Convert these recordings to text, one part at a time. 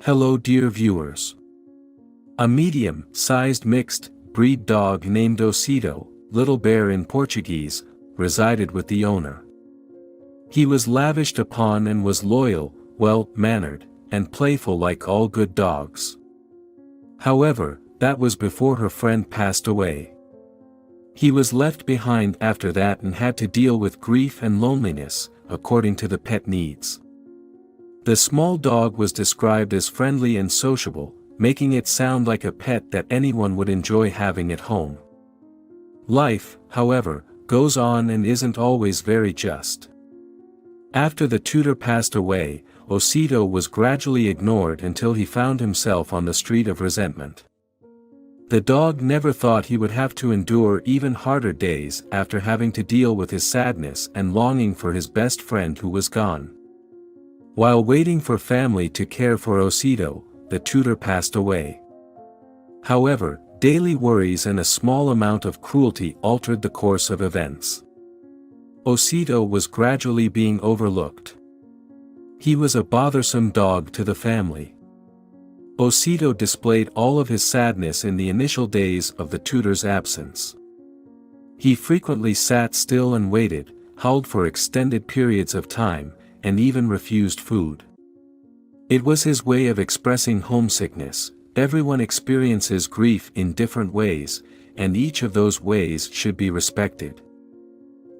Hello dear viewers. A medium-sized mixed-breed dog named Ocido, Little Bear in Portuguese, resided with the owner. He was lavished upon and was loyal, well-mannered, and playful like all good dogs. However, that was before her friend passed away. He was left behind after that and had to deal with grief and loneliness, according to the pet needs. The small dog was described as friendly and sociable, making it sound like a pet that anyone would enjoy having at home. Life, however, goes on and isn't always very just. After the tutor passed away, Ocido was gradually ignored until he found himself on the street of resentment. The dog never thought he would have to endure even harder days after having to deal with his sadness and longing for his best friend who was gone. While waiting for family to care for Ocido, the tutor passed away. However, daily worries and a small amount of cruelty altered the course of events. Ocido was gradually being overlooked. He was a bothersome dog to the family. Ocido displayed all of his sadness in the initial days of the tutor's absence. He frequently sat still and waited, howled for extended periods of time, and even refused food. It was his way of expressing homesickness. Everyone experiences grief in different ways, and each of those ways should be respected.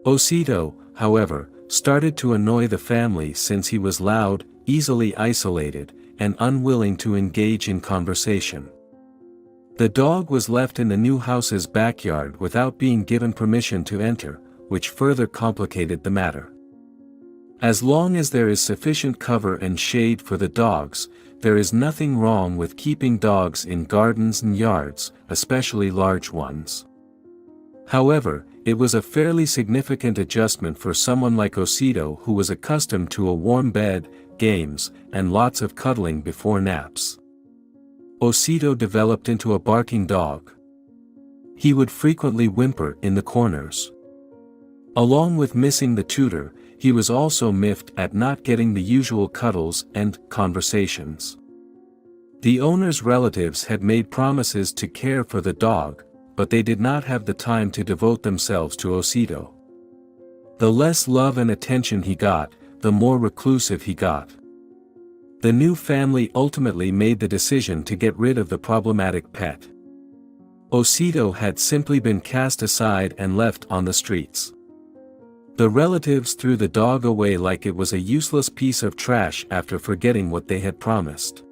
Ocido, however, started to annoy the family since he was loud, easily isolated, and unwilling to engage in conversation. The dog was left in the new house's backyard without being given permission to enter, which further complicated the matter. As long as there is sufficient cover and shade for the dogs, there is nothing wrong with keeping dogs in gardens and yards, especially large ones. However, it was a fairly significant adjustment for someone like Ocido who was accustomed to a warm bed, games, and lots of cuddling before naps. Ocido developed into a barking dog. He would frequently whimper in the corners. Along with missing the tutor, he was also miffed at not getting the usual cuddles and conversations. The owner's relatives had made promises to care for the dog, but they did not have the time to devote themselves to Ocido. The less love and attention he got, the more reclusive he got. The new family ultimately made the decision to get rid of the problematic pet. Ocido had simply been cast aside and left on the streets. The relatives threw the dog away like it was a useless piece of trash after forgetting what they had promised.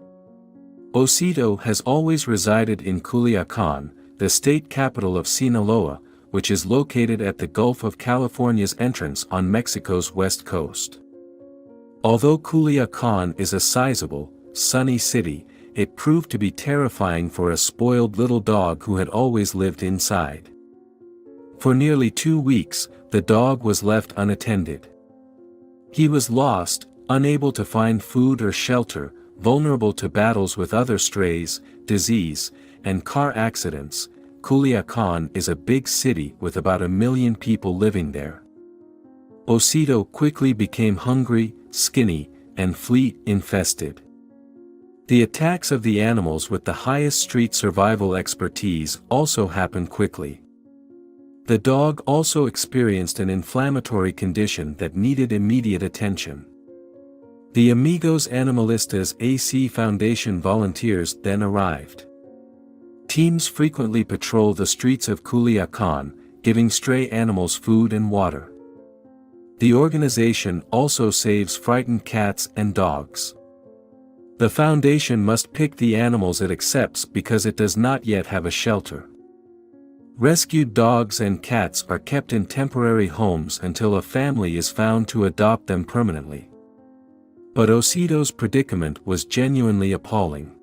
Ocido has always resided in Culiacan, the state capital of Sinaloa, which is located at the Gulf of California's entrance on Mexico's west coast. Although Culiacan is a sizable, sunny city, it proved to be terrifying for a spoiled little dog who had always lived inside. For nearly 2 weeks, the dog was left unattended. He was lost, unable to find food or shelter, vulnerable to battles with other strays, disease, and car accidents. Culiacan is a big city with about 1 million people living there. Ocido quickly became hungry, skinny, and flea-infested. The attacks of the animals with the highest street survival expertise also happened quickly. The dog also experienced an inflammatory condition that needed immediate attention. The Amigos Animalistas AC Foundation volunteers then arrived. Teams frequently patrol the streets of Culiacan, giving stray animals food and water. The organization also saves frightened cats and dogs. The foundation must pick the animals it accepts because it does not yet have a shelter. Rescued dogs and cats are kept in temporary homes until a family is found to adopt them permanently. But Ocido's predicament was genuinely appalling.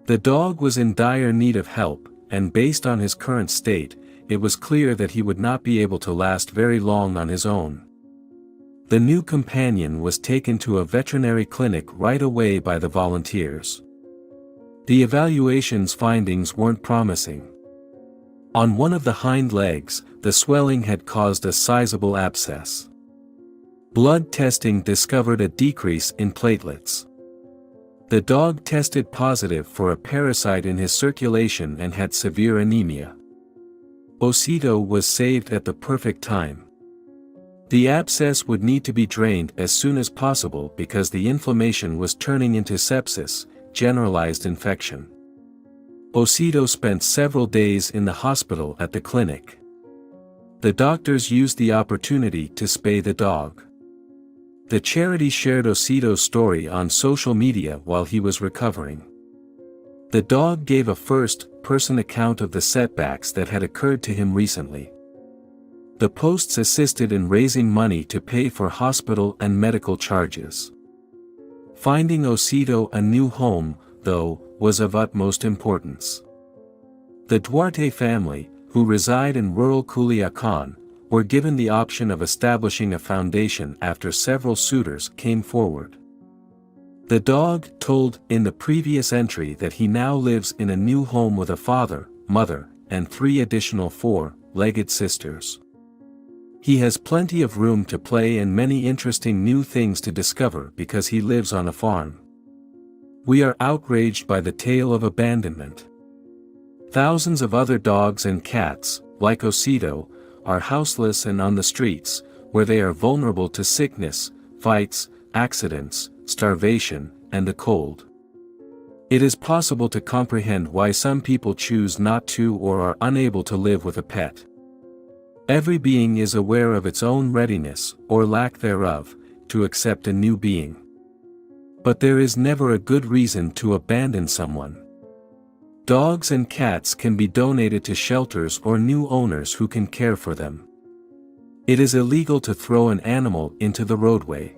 The dog was in dire need of help, and based on his current state, it was clear that he would not be able to last very long on his own. The new companion was taken to a veterinary clinic right away by the volunteers. The evaluation's findings weren't promising. On one of the hind legs, the swelling had caused a sizable abscess. Blood testing discovered a decrease in platelets. The dog tested positive for a parasite in his circulation and had severe anemia. Osito was saved at the perfect time. The abscess would need to be drained as soon as possible because the inflammation was turning into sepsis, generalized infection. Osito spent several days in the hospital at the clinic. The doctors used the opportunity to spay the dog. The charity shared Osito's story on social media while he was recovering. The dog gave a first-person account of the setbacks that had occurred to him recently. The posts assisted in raising money to pay for hospital and medical charges. Finding Osito a new home, though, was of utmost importance. The Duarte family, who reside in rural Culiacan, were given the option of establishing a foundation after several suitors came forward. The dog told in the previous entry that he now lives in a new home with a father, mother, and 3 additional 4-legged sisters. He has plenty of room to play and many interesting new things to discover because he lives on a farm. We are outraged by the tale of abandonment. Thousands of other dogs and cats, like Osito, are houseless and on the streets, where they are vulnerable to sickness, fights, accidents, starvation, and the cold. It is possible to comprehend why some people choose not to or are unable to live with a pet. Every being is aware of its own readiness, or lack thereof, to accept a new being. But there is never a good reason to abandon someone. Dogs and cats can be donated to shelters or new owners who can care for them. It is illegal to throw an animal into the roadway.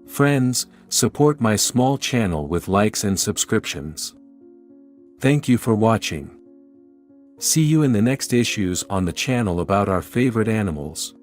Friends, support my small channel with likes and subscriptions. Thank you for watching. See you in the next issues on the channel about our favorite animals.